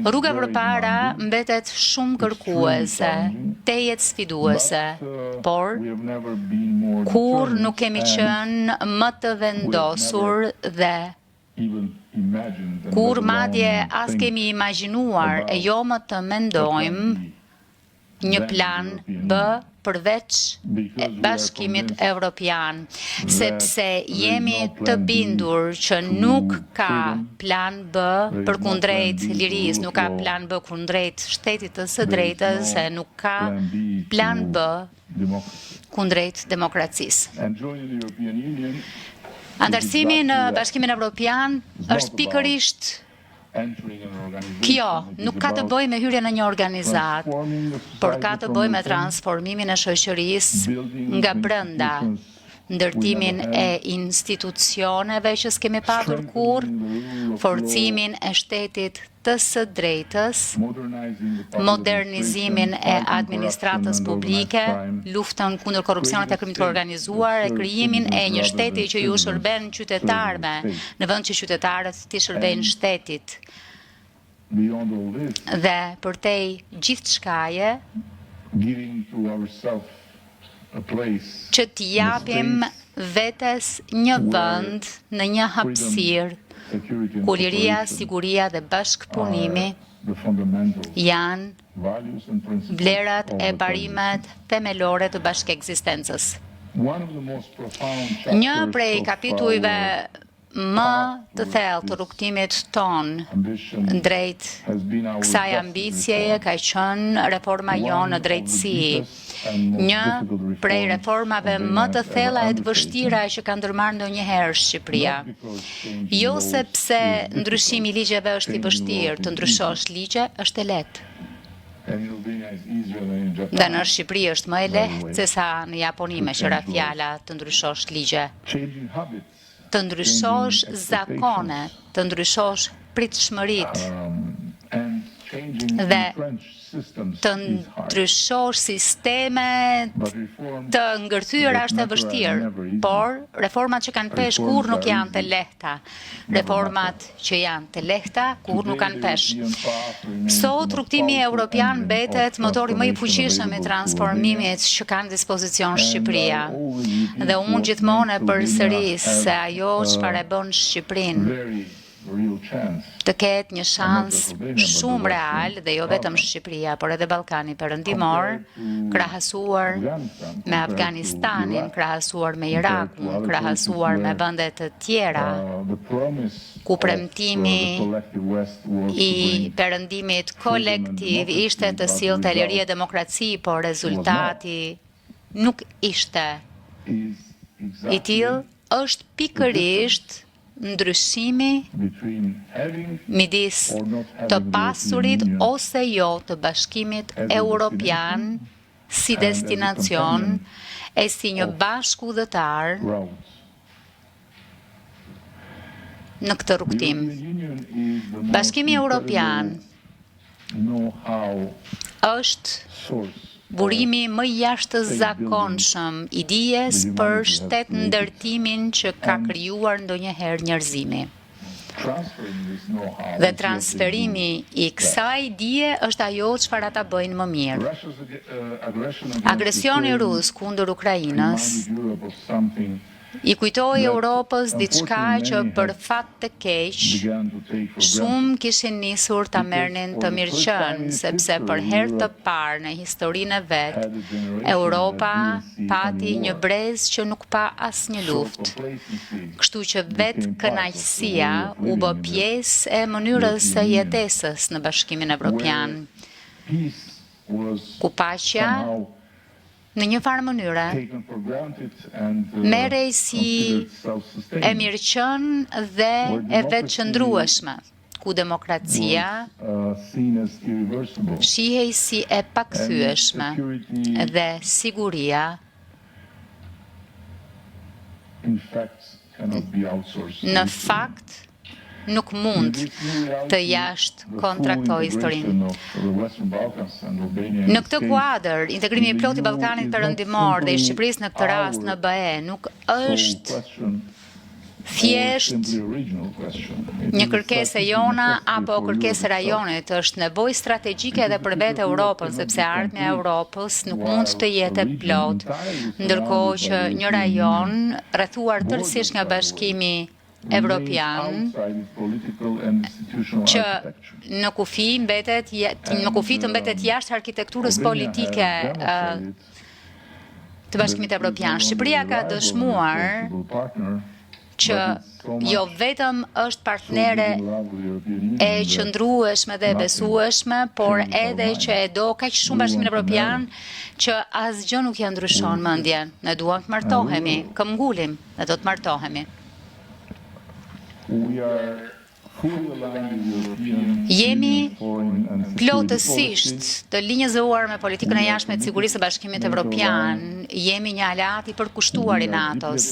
Rruga përpara mbetet shumë kërkuese, tejet sfiduese, por kur nuk kemi qenë më të vendosur dhe kur madje as kemi imagjinuar e jo më të mendojmë një plan B përveç Bashkimit Evropian, sepse jemi të bindur që nuk ka plan B përkundrejt lirisë, nuk ka plan B kundrejt shtetit të së drejtës, se nuk ka plan B kundrejt demokracisë. Antarësimi në Bashkimin Evropian është pikërisht kjo, nuk ka të bëjë me hyrje në një organizat, por ka të bëjë me transformimin e shoqërisë nga brenda, ndërtimin e institucioneve që s'kemi patur kurrë, forcimin e shtetit të së drejtës, modernizimin e administratës publike, luftën kundër korrupsionit e krimit të organizuar, e krijimin e një shteti që ju shërben qytetarëve, në vend që qytetarët t'i shërbejnë shtetit. Dhe përtej gjithçkaje, që t'i japim vetes një vend në një hapësirë ku liria, siguria dhe bashkëpunimi janë vlerat e parimet themelore të bashkëekzistencës. Një prej kapitujve më të thellë të rrugtimit ton drejt kësaj ambicjeje ka qenë reforma jonë në drejtësi. Një prej reformave më të thella e të vështira që ka ndërmarrë ndonjëherë Shqipëria. Jo sepse ndryshimi i ligjeve është i vështirë, të ndryshosh ligje është e lehtë. Dhe në Shqipëri është më e lehtë se sa në Japoni me qëra fjala të ndryshosh ligje. Të ndryshosh zakone, të ndryshosh pritshmëritë dhe të ndryshosh sisteme të ngërthyera është e vështirë, por reformat që kanë pesh kur nuk janë të lehta. Reformat që janë të lehta kur nuk kanë pesh. Sot rrugtimi evropian mbetet motori më i fuqishëm i transformimit që ka në dispozicion Shqipëria. Dhe unë gjithmonë e përsëris se ajo çfarë e bën Shqipërinë të ketë një shans shumë real dhe jo vetëm Shqipëria, por edhe Ballkani Perëndimor, krahasuar me Afganistanin, krahasuar me Irakun, krahasuar me vende të tjera, ku premtimi i perëndimit kolektiv ishte të sillte liri e demokraci, por rezultati nuk ishte i tillë, është pikërisht ndryshimi midis të pasurit ose jo të Bashkimit Evropian si destinacion e si një bashkëudhëtar në këtë rrugtim. Bashkimi Evropian është burimi më jashtëzakonshëm i dijes për shtet ndërtimin që ka krijuar ndonjëherë njerëzimi. Dhe transferimi i kësaj dije është ajo çfarë ata bëjnë më mirë. Agresioni rus kundër Ukrainës i kujtoi Europës diçka që për fat të keq shumë kishin nisur ta merrnin të mirëqen, sepse për herë të parë në historinë e vet, Europa pati një brez që nuk pa asnjë luftë. Kështu që vetë kënaqësia u bë pjesë e mënyrës së jetesës në Bashkimin Evropian, ku paqja në një farë mënyre merrej si e mirëqen dhe e vetëqëndrueshme, ku demokracia shihej si e pakthyeshme dhe siguria në fakt nuk mund të jashtë kontraktoj historinë. Në këtë kuadër, integrimi i plotë i Ballkanit Perëndimor dhe i Shqipërisë në këtë rast në BE nuk është thjesht një kërkesë e jona apo kërkesë e rajonit, është nevojë strategjike edhe për vetë Europën, sepse ardhmja e Europës nuk mund të jetë e plot, ndërkohë që një rajon rrethuar tërësisht nga Bashkimi Evropian që në kufi të mbetet jashtë arkitekturës politike të Bashkimit Evropian. Shqipëria ka dëshmuar që jo vetëm është partnere e qëndrueshme dhe besueshme, por edhe që e do kaq shumë Bashkimin Evropian që asgjë nuk ja ndryshon mendjen. Ne duam të martohemi, këmbgulim, ne do të martohemi. Jemi plotësisht të linjëzuar me politikën e jashtme të sigurisë së Bashkimit Evropian, jemi një aleat i përkushtuar i NATO-s,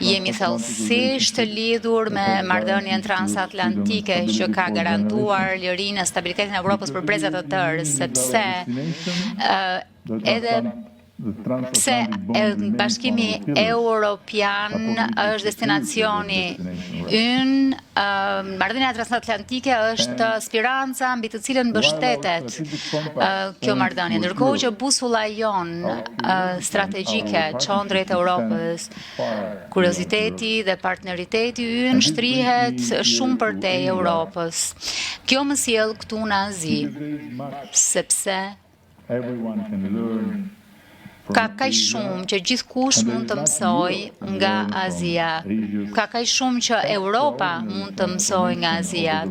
jemi thellësisht të lidhur me marrëdhënien transatlantike që ka garantuar lirinë e stabilitetin e Evropës për brezat të tërë, sepse edhe pse Bashkimi Evropian është destinacioni ynë, marrëdhënia transatlantike është speranca mbi të cilën mbështetet kjo marrëdhënie, ndërkohë që busulla jon strategjike çon drejt Europës, kurioziteti dhe partneriteti ynë shtrihet shumë përtej Europës. Kjo më sjell këtu në Azi, sepse ka kaq shumë që gjithkush mund të mësojë nga Azia. Ka kaq shumë që Europa mund të mësojë nga Azia.